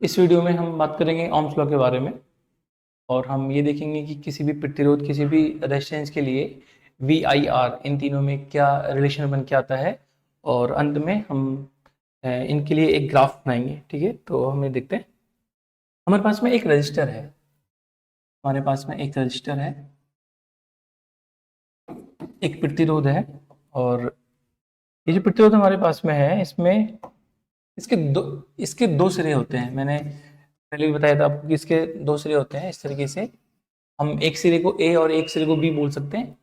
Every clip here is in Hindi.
इस वीडियो में हम बात करेंगे ओम्स लॉ के बारे में और हम ये देखेंगे कि किसी भी प्रतिरोध किसी भी रेजिस्टेंस के लिए वी आई आर इन तीनों में क्या रिलेशन बन के आता है और अंत में हम इनके लिए एक ग्राफ बनाएंगे। ठीक है, तो हमें देखते हैं। हमारे पास में एक रजिस्टर है, एक प्रतिरोध है और ये जो प्रतिरोध हमारे पास में है इसमें इसके दो सिरे होते हैं। मैंने पहले भी बताया था आपको कि इसके दो सिरे होते हैं। इस तरीके से हम एक सिरे को ए और एक सिरे को बी बोल सकते हैं।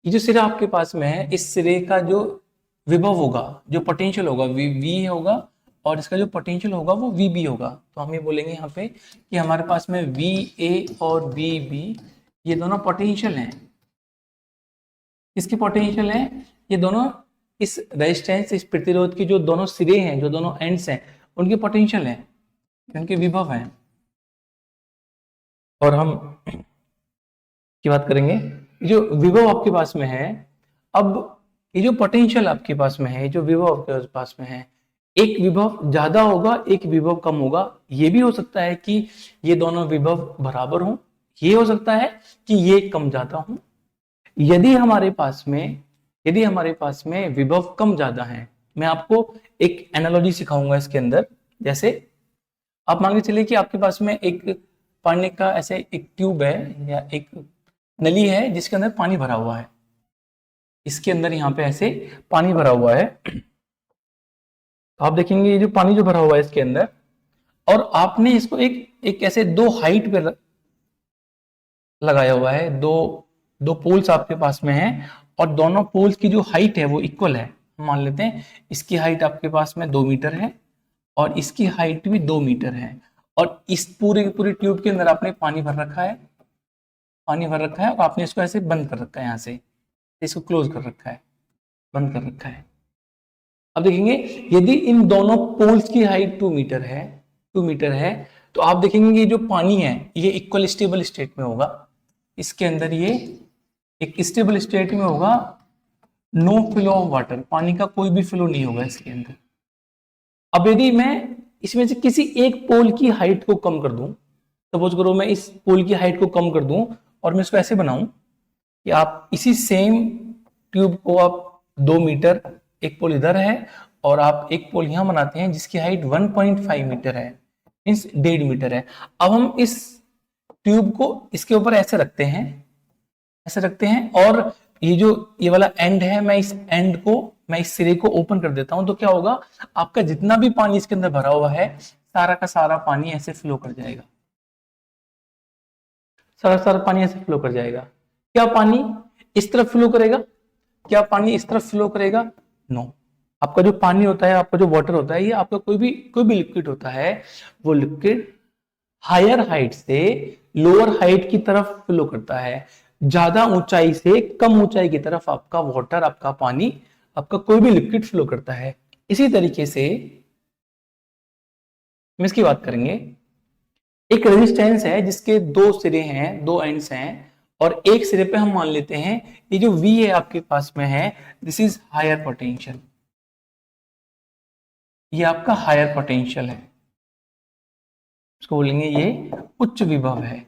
ये जो सिरा आपके पास में है, इस सिरे का जो विभव होगा, जो पोटेंशियल होगा, वी होगा और इसका जो पोटेंशियल होगा वो वी बी होगा। तो हम ये बोलेंगे यहाँ पे कि हमारे पास में वी ए और वी बी ये दोनों पोटेंशियल हैं। इसके पोटेंशियल है, ये दोनों इस रेजिस्टेंस, इस प्रतिरोध के जो दोनों सिरे हैं, जो दोनों एंड्स हैं, उनके पोटेंशियल हैं, उनके विभव हैं। और हम की बात करेंगे, जो विभव आपके पास में है, अब ये जो पोटेंशियल आपके पास में है, जो विभव आपके पास में है, एक विभव ज्यादा होगा, एक विभव कम होगा। ये भी हो सकता है कि ये दोनों विभव बराबर हों, ये हो सकता है कि ये कम ज्यादा हों। यदि हमारे पास में विभव कम ज्यादा है, मैं आपको एक एनालॉजी सिखाऊंगा इसके अंदर। जैसे आप मान के चलिए कि आपके पास में एक पानी का ऐसे एक ट्यूब है या एक नली है जिसके अंदर पानी भरा हुआ है। इसके अंदर यहाँ पे ऐसे पानी भरा हुआ है। तो आप देखेंगे ये जो पानी जो भरा हुआ है इसके अंदर, और आपने इसको एक ऐसे दो हाइट पे लगाया हुआ है। दो पोल्स आपके पास में हैं और दोनों पोल्स की जो हाइट है वो इक्वल है। मान लेते हैं इसकी हाइट आपके पास में 2 मीटर है और इसकी हाइट भी 2 मीटर है और इस पूरी ट्यूब के अंदर आपने पानी भर रखा है और आपने इसको ऐसे बंद कर रखा है, यहाँ से इसको क्लोज कर रखा है, बंद कर रखा है। अब देखेंगे यदि इन दोनों पोल्स की हाइट 2 मीटर है तो आप देखेंगे ये जो पानी है ये इक्वल स्टेबल स्टेट में होगा। इसके अंदर ये एक स्टेबल स्टेट में होगा, नो फ्लो ऑफ वाटर, पानी का कोई भी फ्लो नहीं होगा इसके अंदर। अब यदि मैं इसमें से किसी एक पोल की हाइट को कम कर दूं, सपोज करो मैं इस पोल की हाइट को कम कर दूं और मैं इसको ऐसे बनाऊं कि आप इसी सेम ट्यूब को आप 2 मीटर, एक पोल इधर है और आप एक पोल यहां बनाते हैं जिसकी हाइट 1.5 मीटर है, मीन्स 1.5 मीटर है। अब हम इस ट्यूब को इसके ऊपर ऐसे रखते हैं और ये वाला एंड है, मैं इस सिरे को ओपन कर देता हूं। तो क्या होगा, आपका जितना भी पानी इसके अंदर भरा हुआ है सारा का सारा पानी ऐसे फ्लो कर जाएगा, सारा पानी ऐसे फ्लो कर जाएगा। क्या पानी इस तरफ फ्लो करेगा? नो। आपका जो पानी होता है, आपका जो वाटर होता है, ये आपका कोई भी लिक्विड होता है, वो लिक्विड हायर हाइट से लोअर हाइट की तरफ फ्लो करता है। ज्यादा ऊंचाई से कम ऊंचाई की तरफ आपका वाटर, आपका पानी, आपका कोई भी लिक्विड फ्लो करता है। इसी तरीके से हम इसकी बात करेंगे। एक रेजिस्टेंस है जिसके दो सिरे हैं, दो एंड्स हैं और एक सिरे पे हम मान लेते हैं ये जो V है आपके पास में है, दिस इज हायर पोटेंशियल। ये आपका हायर पोटेंशियल है, इसको बोलेंगे ये उच्च विभव है।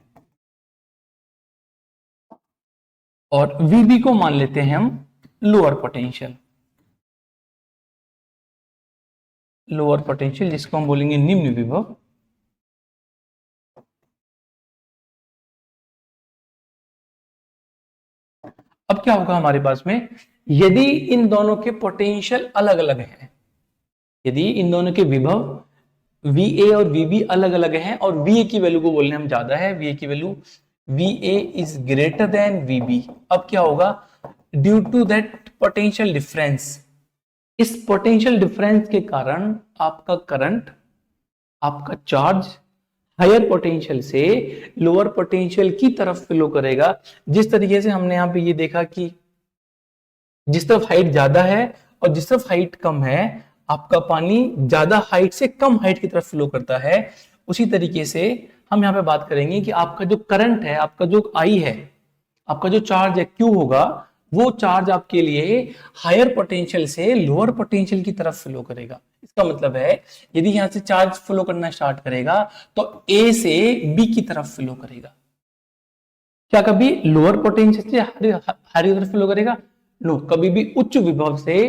और VB को मान लेते हैं हम लोअर पोटेंशियल, जिसको हम बोलेंगे निम्न विभव। अब क्या होगा हमारे पास में, यदि इन दोनों के पोटेंशियल अलग अलग हैं, यदि इन दोनों के विभव VA और VB अलग अलग हैं और VA की वैल्यू को बोलने हम ज्यादा है, VA की value VA is greater than VB। अब क्या होगा, due to that potential difference, इस पोटेंशियल डिफरेंस के कारण आपका करंट, आपका चार्ज हायर पोटेंशियल से लोअर पोटेंशियल की तरफ फ्लो करेगा। जिस तरीके से हमने यहां पे ये देखा कि जिस तरफ हाइट ज्यादा है और जिस तरफ हाइट कम है, आपका पानी ज्यादा हाइट से कम हाइट की तरफ फ्लो करता है। उसी तरीके से हम यहाँ पे बात करेंगे कि आपका जो करंट है, आपका जो I है, आपका जो चार्ज है Q होगा, वो चार्ज आपके लिए हायर पोटेंशियल से लोअर पोटेंशियल की तरफ फ्लो करेगा। इसका मतलब है यदि यहां से चार्ज फ्लो करना स्टार्ट करेगा तो ए से बी की तरफ फ्लो करेगा। क्या कभी लोअर पोटेंशियल से हाई तरफ फ्लो करेगा? नो, कभी भी उच्च विभव से,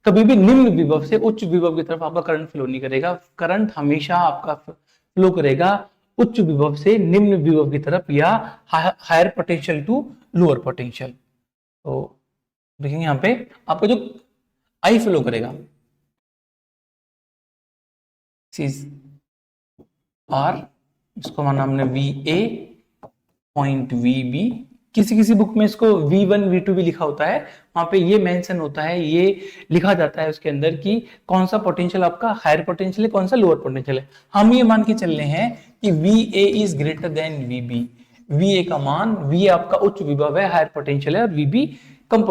कभी भी निम्न विभव से उच्च विभव की तरफ आपका करंट फ्लो नहीं करेगा। करंट हमेशा आपका फ्लो करेगा उच्च विभव से निम्न विभव की तरफ या higher potential to lower potential. तो देखेंगे यहां पे आपका जो आई फ्लो करेगा आर, इसको माना हमने V A point V B. किसी किसी बुक में इसको V1 V2 भी लिखा होता है, वहां पे ये मेंशन होता है, ये लिखा जाता है उसके अंदर कि कौन सा पोटेंशियल आपका हायर पोटेंशियल है, कौन सा लोअर पोटेंशियल है। हम ये मान के चल रहे हैं कि VA is greater than VB। VA का मान, VA आपका उच्च विभव है, हायर पोटेंशियल है, और VB कम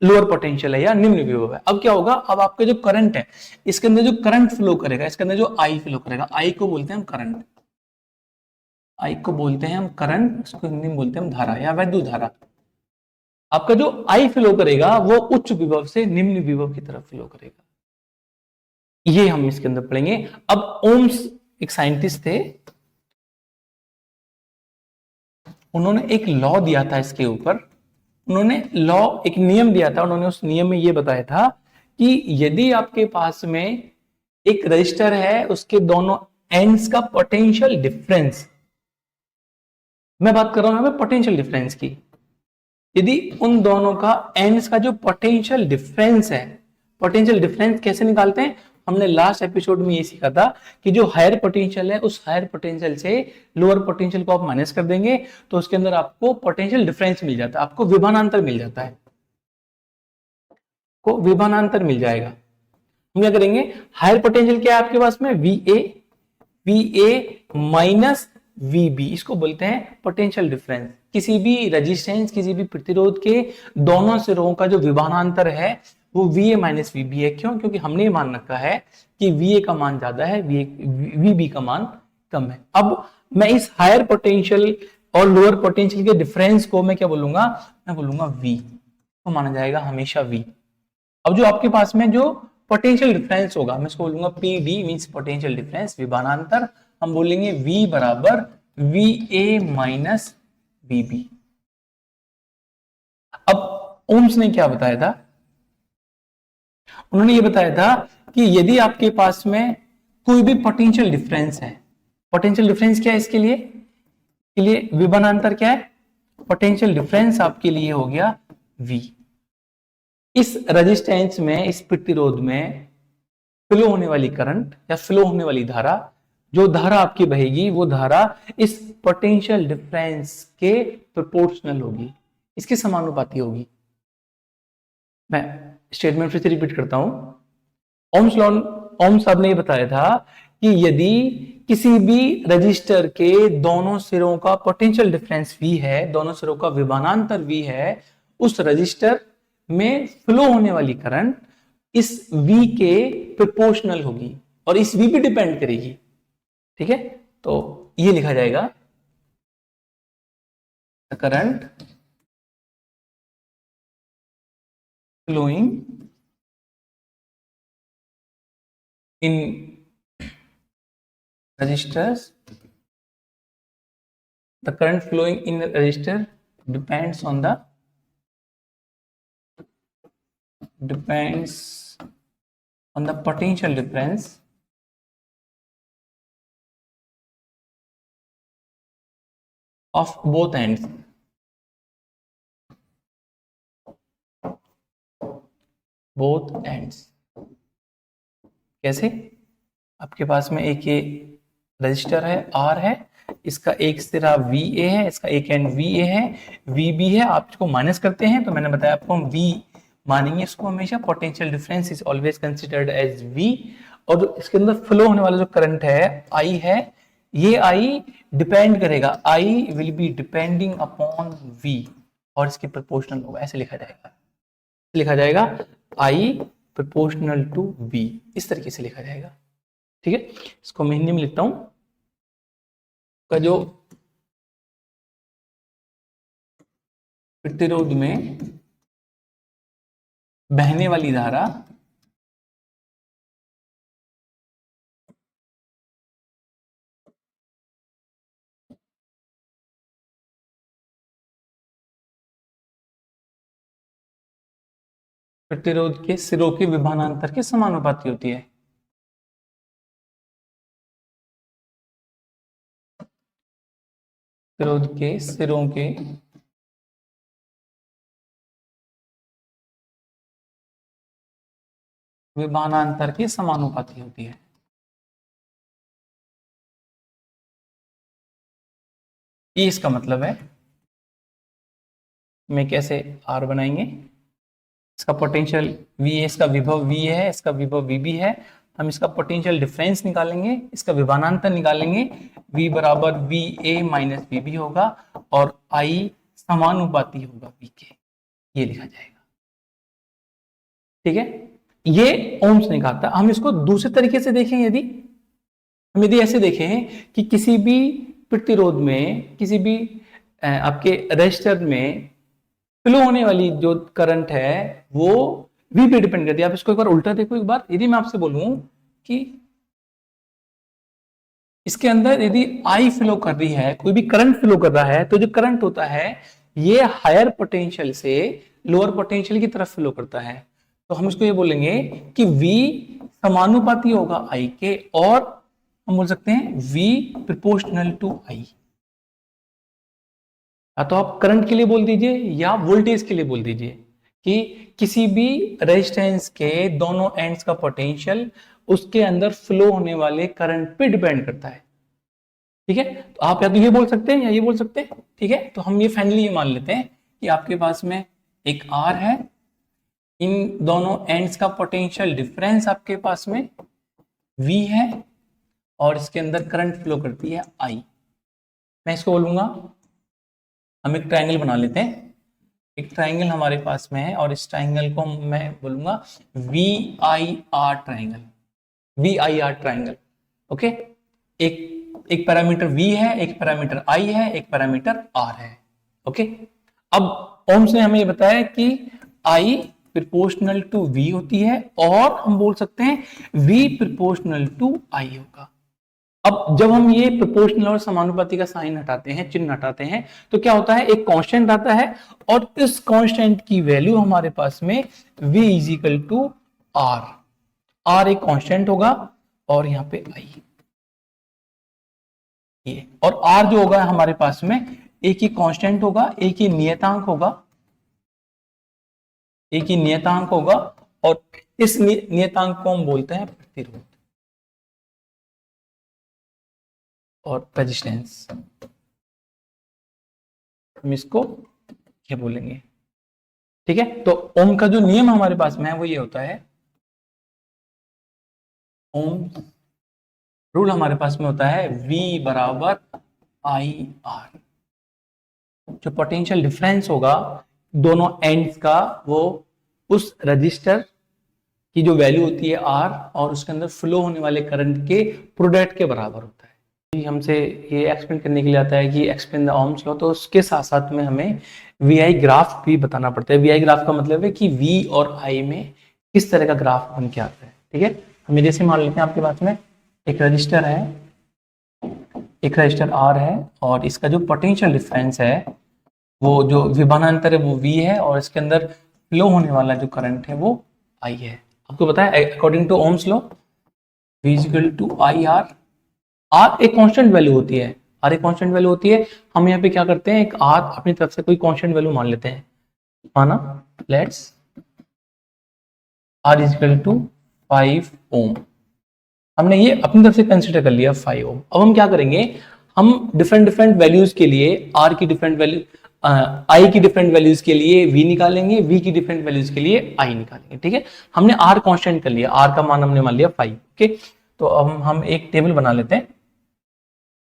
लोअर पोटेंशियल है या निम्न विभव है। अब क्या होगा, अब आपका जो करंट है, इसके अंदर जो करंट फ्लो करेगा, इसके अंदर जो आई फ्लो करेगा, आई को बोलते हैं हम करंट, आई को बोलते हैं हम करंट, इसको हिंदी में बोलते हैं हम धारा या वैद्युत धारा। आपका जो आई फ्लो करेगा वो उच्च विभव से निम्न विभव की तरफ फ्लो करेगा, ये हम इसके अंदर पढ़ेंगे। अब ओम्स एक साइंटिस्ट थे, उन्होंने एक लॉ दिया था इसके ऊपर, उन्होंने लॉ एक नियम दिया था, उन्होंने उस नियम में ये बताया था कि यदि आपके पास में एक रजिस्टर है, उसके दोनों एंड्स का पोटेंशियल डिफरेंस, मैं बात कर रहा हूं यहां पे पोटेंशियल डिफरेंस की, यदि उन दोनों का एंड्स का जो पोटेंशियल डिफरेंस है, पोटेंशियल डिफरेंस कैसे निकालते हैं, हमने लास्ट एपिसोड में ये सीखा था कि जो हायर पोटेंशियल है उस हायर पोटेंशियल से लोअर पोटेंशियल को आप माइनस कर देंगे तो उसके अंदर आपको पोटेंशियल डिफरेंस मिल जाता है, आपको विभानांतर मिल जाता है, को विभानांतर मिल जाएगा। हम क्या करेंगे, हायर पोटेंशियल क्या है आपके पास में, वी ए माइनस वीबी, इसको बोलते हैं पोटेंशियल डिफरेंस। किसी भी रेजिस्टेंस, किसी भी प्रतिरोध के दोनों सिरों का जो विभानांतर है वो वीए माइनस वीबी है। क्यों? क्योंकि हमने ये मान रखा है कि वीए का मान ज्यादा है, वीबी का मान कम है। अब मैं इस हायर पोटेंशियल और लोअर पोटेंशियल के डिफरेंस को मैं क्या बोलूंगा, मैं बोलूंगा वी, तो माना जाएगा हमेशा वी। अब जो आपके पास में जो पोटेंशियल डिफरेंस होगा, मैं इसको बोलूंगा P D, means potential difference, विभानांतर, हम बोलेंगे V बराबर V A minus V B. अब ओम्स ने क्या बताया था, उन्होंने ये बताया था कि यदि आपके पास में कोई भी पोटेंशियल डिफरेंस है, पोटेंशियल डिफरेंस क्या है इसके लिए, विभानांतर क्या है, पोटेंशियल डिफरेंस आपके लिए हो गया V। इस रेजिस्टेंस में, इस प्रतिरोध में फ्लो होने वाली करंट या फ्लो होने वाली धारा, जो धारा आपकी बहेगी वो धारा इस पोटेंशियल डिफरेंस के प्रोपोर्शनल होगी, इसके समानुपाती होगी। मैं स्टेटमेंट फिर से रिपीट करता हूं। ओम्स लॉ, ओम्स साहब ने ये बताया था कि यदि किसी भी रजिस्टर के दोनों सिरों का पोटेंशियल डिफरेंस V है, दोनों सिरों का विभानांतर V है, उस रजिस्टर में फ्लो होने वाली करंट इस V के प्रोपोर्शनल होगी और इस V पे डिपेंड करेगी। ठीक है, तो ये लिखा जाएगा current flowing in registers, the current flowing in the resistor depends on the potential difference of both ends, कैसे, आपके पास में एक ये रजिस्टर है R है, इसका एक सिरा VA है, इसका एक एंड VA है, VB है, आप इसको माइनस करते हैं तो मैंने बताया आपको हम V मानेंगे इसको हमेशा, potential difference is always considered as V। और जो इसके अंदर फ्लो होने वाला जो करंट है I है, ये I डिपेंड करेगा, I will be depending upon V और इसके प्रोपोर्शनल होगा, ऐसे लिखा जाएगा I प्रोपोर्शनल टू V, इस तरीके से लिखा जाएगा। ठीक है, इसको मैं हिंदी में लिखता हूं, का जो प्रतिरोध में बहने वाली धारा प्रतिरोध के सिरों के विभानांतर के समानुपाती होती है। प्रतिरोध के सिरों के विभानांतर के समानुपाती होती है। ये इसका मतलब है। में कैसे आर बनाएंगे, इसका पोटेंशियल V है, इसका विभव V है, इसका विभव VB है। हम इसका पोटेंशियल डिफरेंस निकालेंगे, इसका विभानांतर निकालेंगे। V बराबर VA माइनस VB होगा और I समानुपाती होगा V के, ये लिखा जाएगा। ठीक है, ये ओम्स निकालता है। हम इसको दूसरे तरीके से देखें, यदि ऐसे देखें कि किसी भी प्रतिरोध में, किसी भी आपके रेजिस्टर में फ्लो होने वाली जो करंट है वो V पे डिपेंड करती है। आप इसको एक बार उल्टा देखो। एक बार यदि मैं आपसे बोलूं कि इसके अंदर यदि I फ्लो कर रही है, कोई भी करंट फ्लो कर रहा है, तो जो करंट होता है ये हायर पोटेंशियल से लोअर पोटेंशियल की तरफ फ्लो करता है। तो हम इसको ये बोलेंगे कि V समानुपाती होगा I के, और हम बोल सकते हैं V प्रोपोर्शनल टू I। या तो आप करंट के लिए बोल दीजिए या वोल्टेज के लिए बोल दीजिए कि किसी भी रेजिस्टेंस के दोनों एंड्स का पोटेंशियल उसके अंदर फ्लो होने वाले करंट पे डिपेंड करता है। ठीक है, तो आप या तो ये बोल सकते हैं या ये बोल सकते हैं। ठीक है, तो हम ये फाइनली ये मान लेते हैं कि आपके पास में एक R है, इन दोनों एंड्स का पोटेंशियल डिफरेंस आपके पास में V है, और इसके अंदर करंट फ्लो करती है I। मैं इसको बोलूंगा, हम एक ट्रायंगल बना लेते हैं। एक ट्रायंगल हमारे पास में है और इस ट्रायंगल को मैं बोलूंगा VIR triangle, VIR triangle. Okay, एक पैरामीटर V है, एक पैरामीटर I है, एक पैरामीटर R है। ओके, अब ओम्स ने हमें बताया कि I प्रोपोर्शनल टू V होती है, और हम बोल सकते हैं V प्रोपोर्शनल टू I होगा। अब जब हम ये प्रोपोर्शनल और समानुपाती का साइन हटाते हैं, चिन्ह हटाते हैं, तो क्या होता है, एक कांस्टेंट आता है, और इस कांस्टेंट की वैल्यू हमारे पास में V is equal to R। R एक कांस्टेंट होगा और यहाँ पे I ये, और R जो होगा हमारे पास में एक ही कांस्टेंट होगा, एक ही नियतांक होगा, एक ही नियतांक होगा, और इस नियतांक को हम बोलते हैं प्रतिरोध और रेजिस्टेंस। हम इसको क्या बोलेंगे। ठीक है, तो ओम का जो नियम हमारे पास में है वो ये होता है, ओम रूल हमारे पास में होता है V बराबर IR। जो पोटेंशियल डिफरेंस होगा दोनों एंड्स का, वो उस रजिस्टर की जो वैल्यू होती है R और उसके अंदर फ्लो होने वाले करंट के प्रोडक्ट के बराबर होता है। हमसे ये एक्सप्लेन करने के लिए आता है कि एक्सप्लेन द ओम्स लॉ, तो उसके साथ साथ में हमें VI ग्राफ भी बताना पड़ता है। VI ग्राफ का मतलब है कि V और I में किस तरह का ग्राफ बन के आता है। ठीक है, हम जैसे मान लेते हैं आपके पास में एक रजिस्टर है, एक रजिस्टर R है, और इसका जो पोटेंशियल डिफरेंस है, वो जो विभानांतर है वो V है, और इसके अंदर फ्लो होने वाला जो करंट है वो I है। आपको पता है according to Ohm's law V is equal to IR। R एक कांस्टेंट वैल्यू होती है, R एक कांस्टेंट वैल्यू होती है। हम यहाँ पे क्या करते हैं, एक R अपनी तरफ से कोई कांस्टेंट वैल्यू मान लेते हैं, माना let's R is equal to 5 ohm. हमने ये अपनी तरफ से कंसीडर कर लिया 5 ओम। अब हम क्या करेंगे, हम डिफरेंट वैल्यूज के लिए R की डिफरेंट वैल्यू, I की डिफरेंट वैल्यूज के लिए V निकालेंगे, V की डिफरेंट वैल्यूज के लिए I निकालेंगे। ठीक है, हमने R कांस्टेंट कर लिया, R का मान हमने मान लिया 5। ओके, तो अब हम एक टेबल बना लेते हैं।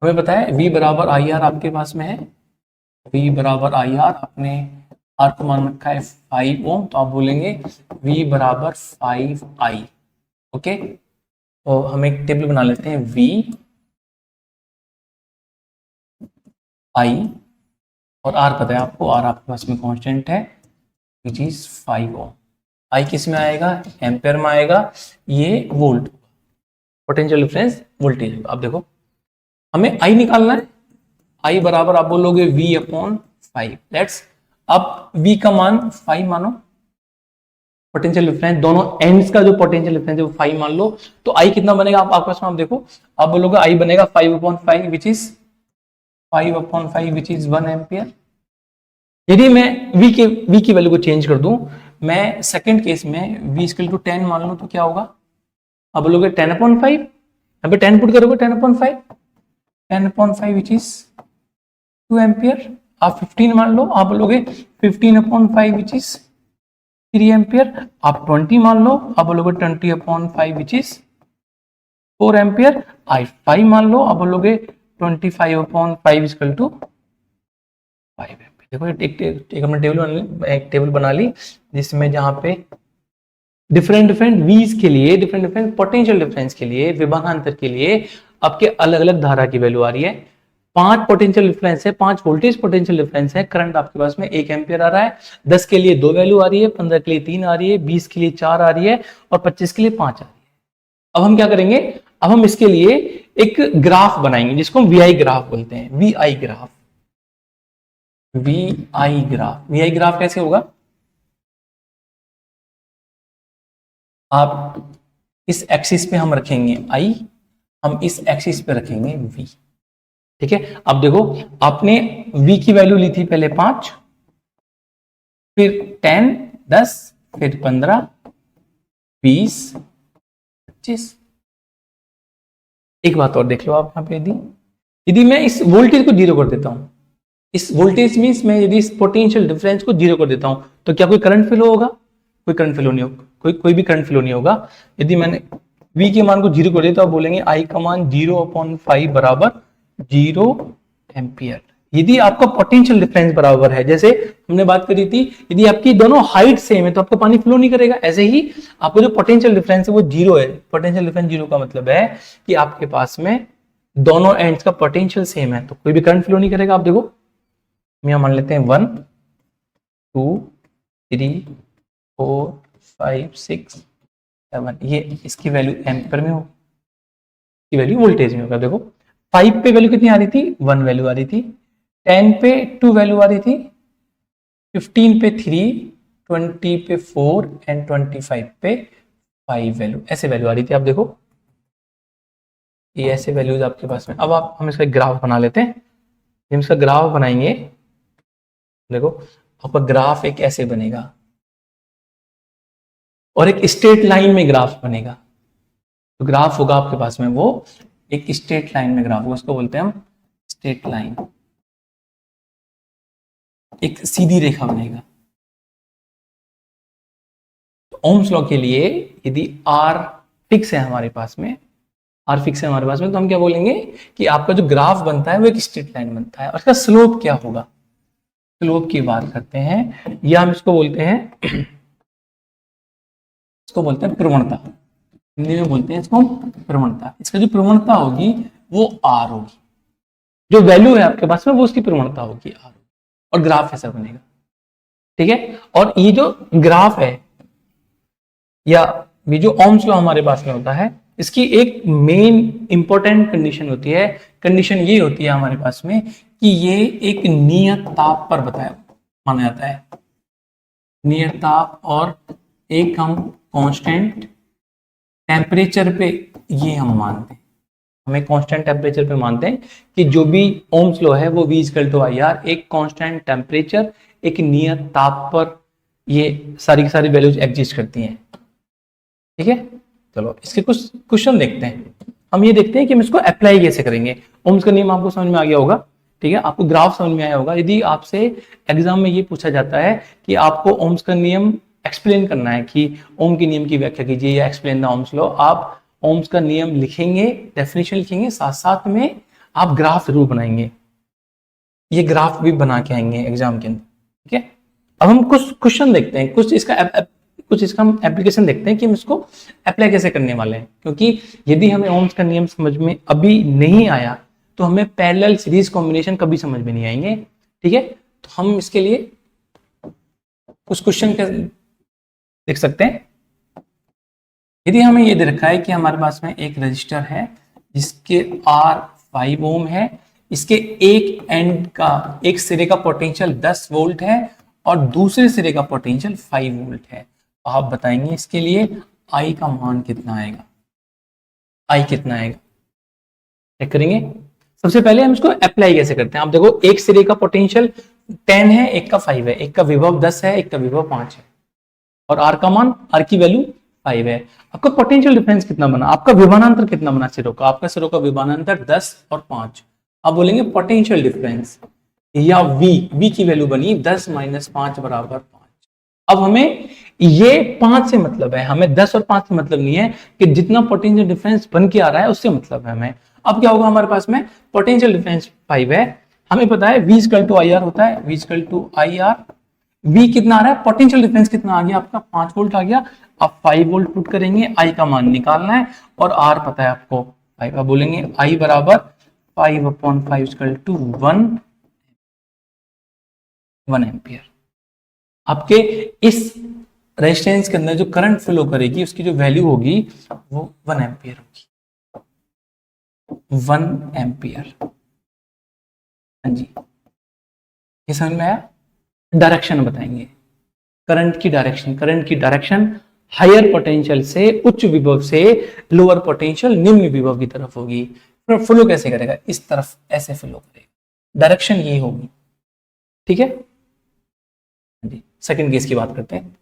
हमें पता है V बराबर IR आपके पास में है, V बराबर IR, आपने R को मान रखा है 5 ओम, तो आप बोलेंगे V बराबर 5I। ओके, तो हम एक टेबल बना लेते हैं V I, और R पता है आपको, R आपके पास में कांस्टेंट है विच इज 5 ओम। I किस में आएगा, एम्पेयर में आएगा, ये वोल्ट, पोटेंशियल डिफरेंस वोल्टेज होगा। अब देखो हमें I निकालना है, I बराबर आप बोलोगे V अपॉन 5। लेट्स अब V का मान 5 मानो, पोटेंशियल डिफरेंस, दोनों एंड्स का जो पोटेंशियल डिफरेंस है वो 5 मान लो, तो आई कितना बनेगा आपके पास में, आप देखो, आप बोलोगे आई बनेगा 5/5 which is 5/5 which is 1 ampere. यदि मैं v की वैल्यू को चेंज कर दूं, मैं सेकंड केस में v इक्वल टू 10 मान लूं, तो क्या होगा, आप बोलोगे 10/5, यहाँ पे 10 पुट करोगे, 10/5 विच इज 2 एम्पियर। आप 15 मान लो, आप बोलोगे 15/5 विच इज 3 एम्पियर। आप 20 मान लो, आप बोलोगे 20/5 विच इज 4 एम्पियर। आप 5 मान लो, आप बोलोगे 25/5 इक्वल टू 5 एम्पियर। देखो एक हमने टेबल बना ली जिसमें जहां पे डिफरेंट वीज के लिए, डिफरेंट पोटेंशियल डिफरेंस के लिए, विभवांतर के लिए आपके अलग अलग धारा की वैल्यू आ रही है। 5 पोटेंशियल डिफरेंस है, 5 वोल्टेज पोटेंशियल डिफरेंस है, करंट आपके पास में 1 एम्पियर आ रहा है। 10 के लिए 2 वैल्यू आ रही है, 15 के लिए 3 आ रही है, 20 के लिए 4 आ रही है और 25 के लिए 5 आ रही है। अब हम क्या करेंगे, अब हम इसके लिए एक ग्राफ बनाएंगे जिसको हम VI ग्राफ बोलते हैं। VI ग्राफ, VI ग्राफ कैसे होगा, आप इस एक्सिस पे हम रखेंगे I, हम इस एक्सिस पे रखेंगे V। ठीक है, अब देखो आपने V की वैल्यू ली थी पहले 5, फिर 10, 10, फिर 15, 20, 25। एक बात और देख लो आप यहाँ पे, यदि मैं इस वोल्टेज को 0 कर देता हूं, इस वोल्टेज मींस मैं यदि इस पोटेंशियल डिफरेंस को 0 कर देता हूं, तो क्या कोई करंट फ्लो होगा, कोई करंट फ्लो नहीं होगा, कोई भी करंट फ्लो नहीं होगा। यदि मैंने V के मान को 0 कर दिया तो आप बोलेंगे I का मान 0/5 बराबर 0 एम्पियर। यदि आपका पोटेंशियल डिफरेंस बराबर है, जैसे हमने बात करी थी, यदि आपकी दोनों हाइट सेम है तो आपका पानी फ्लो नहीं करेगा। ऐसे ही आपको जो पोटेंशियल डिफरेंस है वो 0 है। पोटेंशियल डिफरेंस 0 का मतलब है कि आपके पास में दोनों एंड्स का पोटेंशियल सेम है, तो कोई भी करंट फ्लो नहीं करेगा। आप देखो, हम यहां मान लेते हैं 1, 2, 3, 4, 5, 6, 7, ये इसकी वैल्यू एम्पियर में हो, इसकी वैल्यू वोल्टेज में होगा। देखो 5 पे वैल्यू कितनी आ रही थी, 1 वैल्यू आ रही थी, 10 पे 2 वैल्यू आ रही थी, 15 पे 3, 20 पे 4 एंड 25 पे 5 वैल्यू, ऐसे वैल्यू आ रही थी। आप देखो ये ऐसे वैल्यूज आपके पास में। अब हम इसका ग्राफ बना लेते हैं। हम इसका ग्राफ बनाएंगे, देखो आपका ग्राफ एक ऐसे बनेगा और एक स्ट्रेट लाइन में ग्राफ बनेगा। तो ग्राफ होगा आपके पास में वो एक स्ट्रेट लाइन में ग्राफ होगा, उसको बोलते हैं हम स्ट्रेट लाइन, एक सीधी रेखा बनेगा। तो ओम्स लॉ के लिए यदि R फिक्स है हमारे पास में, R फिक्स है हमारे पास में, तो हम क्या बोलेंगे कि आपका जो ग्राफ बनता है वो एक स्ट्रेट लाइन बनता है। और इसका स्लोप क्या होगा, स्लोप की बात करते हैं, या हम इसको बोलते हैं, इसको बोलते हैं प्रवणता, हिंदी में बोलते हैं इसको प्रवणता। इसका जो प्रवणता होगी वो R होगी, जो वैल्यू है आपके पास में वो उसकी प्रवणता होगी R, और ग्राफ ऐसा बनेगा। ठीक है, और ये जो ग्राफ है या ये जो ओम्स लॉ हमारे पास में होता है, इसकी एक मेन इंपॉर्टेंट कंडीशन होती है। कंडीशन ये होती है हमारे पास में कि ये एक नियत ताप पर माना जाता है, नियत ताप, और एक हम कांस्टेंट टेम्परेचर पे ये हम मानते हैं, हमें कांस्टेंट टेम्परेचर पे मानते हैं कि जो भी ओम्स लॉ है वो V इक्वल टू IR, एक कांस्टेंट टेम्परेचर, एक नियत ताप पर ये सारी की सारी वैल्यूज एग्जिस्ट करती हैं। ठीक है, चलो इसके कुछ क्वेश्चन देखते हैं। हम ये देखते हैं कि हम इसको अप्लाई कैसे करेंगे। ओम्स का नियम आपको समझ में आ गया होगा, ठीक है, आपको ग्राफ समझ में आया होगा। यदि आपसे एग्जाम में ये पूछा जाता है कि आपको ओम्स का नियम एक्सप्लेन करना है कि ओम के नियम की व्याख्या कीजिए या एक्सप्लेन द ओम्स लॉ, आप ओम्स का नियम लिखेंगे, डेफिनेशन लिखेंगे, साथ साथ में आप ग्राफ जरूर बनाएंगे। ये ग्राफ भी बना के आएंगे एग्जाम के अंदर। ठीक है, अब हम कुछ क्वेश्चन देखते हैं, कुछ इसका हम एप्लीकेशन देखते हैं कि हम इसको अप्लाई कैसे करने वाले हैं। क्योंकि यदि हमें ओम्स का नियम समझ में अभी नहीं आया तो हमें पैरेलल सीरीज कॉम्बिनेशन कभी समझ में नहीं आएंगे। ठीक है, तो हम इसके लिए कुछ क्वेश्चन देख सकते हैं। यदि हमें ये दे रखा है कि हमारे पास में एक रजिस्टर है जिसके R 5 ओम है, इसके एक सिरे का पोटेंशियल 10 वोल्ट है और दूसरे सिरे का पोटेंशियल 5 वोल्ट है, आप बताएंगे इसके लिए आई का मान कितना आएगा, आई कितना आएगा, चेक करेंगे। सबसे पहले हम इसको अप्लाई कैसे करते हैं, आप देखो एक सिरे का पोटेंशियल 10 है, एक का 5 है, एक का विभव 10 है, एक का विभव 5 है, और आर का मान, आर की वैल्यू 5 है। आपका पोटेंशियल डिफरेंस कितना बना, आपका विभानांतर कितना बना सिरों का, आपका सिरों का विभानांतर 10 और 5। आप बोलेंगे पोटेंशियल डिफरेंस या वी की वैल्यू बनी 10 - 5 = 5। अब हमें ये 5 से मतलब है, हमें 10 और 5 से मतलब नहीं है, कि जितना पोटेंशियल डिफरेंस बन के आ रहा है उससे मतलब है हमें। अब क्या होगा, हमारे पास में पोटेंशियल डिफरेंस 5 है, हमें पता है V = IR होता है, V = IR। V कितना आ रहा है, पोटेंशियल डिफरेंस कितना आ गया आपका, 5 वोल्ट आ गया। आप 5 वोल्ट पुट करेंगे, I का मान निकालना है, और R पता है आपको 5। आप बोलेंगे I = 5/5 = 1 एम्पियर। आपके इस रेजिस्टेंस के अंदर जो करंट फ्लो करेगी उसकी जो वैल्यू होगी वो 1 एम्पियर होगी, 1 एम्पियर। हाँ जी, ये समझ में आया। डायरेक्शन बताएंगे, करंट की डायरेक्शन हायर पोटेंशियल से, उच्च विभव से लोअर पोटेंशियल निम्न विभव की तरफ होगी। फिर फ्लो कैसे करेगा, इस तरफ ऐसे फ्लो करेगा, डायरेक्शन ये होगी, ठीक है जी। सेकंड केस की बात करते हैं।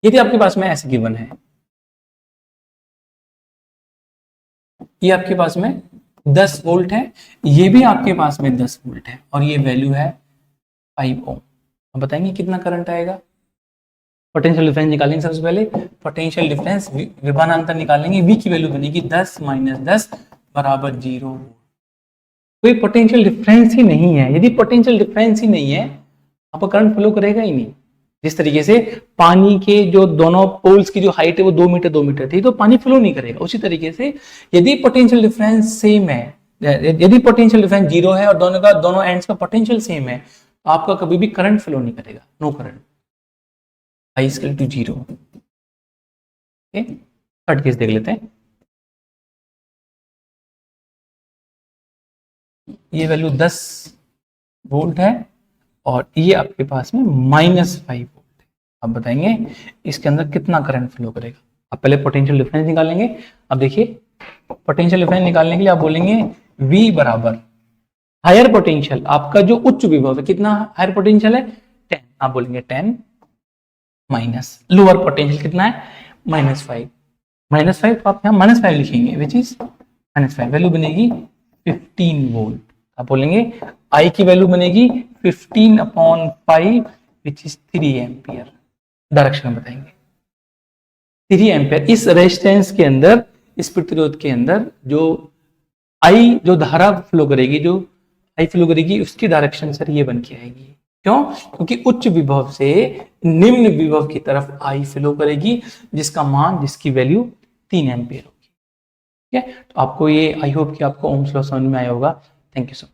यदि आपके पास में ऐसे गिवन है, ये आपके पास में 10 वोल्ट है, ये भी आपके पास में 10 वोल्ट है, और ये वैल्यू है 5 ओम। अब बताएंगे कितना करंट आएगा। पोटेंशियल डिफरेंस निकालेंगे, सबसे पहले पोटेंशियल डिफरेंस विभानांतर निकालेंगे, V की वैल्यू बनेगी 10 - 10 = 0। कोई पोटेंशियल डिफरेंस ही नहीं है, यदि पोटेंशियल डिफरेंस ही नहीं है आपका करंट फ्लो करेगा ही नहीं। जिस तरीके से पानी के जो दोनों पोल्स की जो हाइट है वो 2 मीटर 2 मीटर थी, तो पानी फ्लो नहीं करेगा। उसी तरीके से यदि पोटेंशियल डिफरेंस सेम है, यदि पोटेंशियल डिफरेंस 0 है और दोनों एंड्स का पोटेंशियल सेम है, तो आपका कभी भी करंट फ्लो नहीं करेगा, no current, I = 0। Third case देख लेते हैं। ये वैल्यू 10 वोल्ट है और ये आपके पास में -5 वोल्ट है। अब बताएंगे इसके अंदर कितना करंट फ्लो करेगा। अब पहले पोटेंशियल डिफरेंस निकालेंगे। अब देखिए पोटेंशियल डिफरेंस निकालने के लिए आप बोलेंगे V = हायर पोटेंशियल, आपका जो उच्च विभव है, कितना हायर पोटेंशियल है 10, आप बोलेंगे 10 माइनस लोअर पोटेंशियल कितना है -5, -5 तो आप यहाँ -5 लिखेंगे, विच इज -5, वैल्यू बनेगी 15 वोल्ट। आप बोलेंगे I की वैल्यू बनेगी 15/5 विच इज 3 एम्पियर। डायरेक्शन बताएंगे 3 एम्पियर। इस रेजिस्टेंस के अंदर, इस प्रतिरोध के अंदर जो I जो धारा फ्लो करेगी, जो I फ्लो करेगी, उसकी डायरेक्शन सर ये बन के आएगी। क्यों? क्योंकि उच्च विभव से निम्न विभव की तरफ I फ्लो करेगी, जिसका मान, जिसकी वैल्यू 3 एम्पियर होगी। ठीक है, तो आपको ये, आई होप कि आपको ओम्स लॉ समझ में आया होगा। Thank you so much.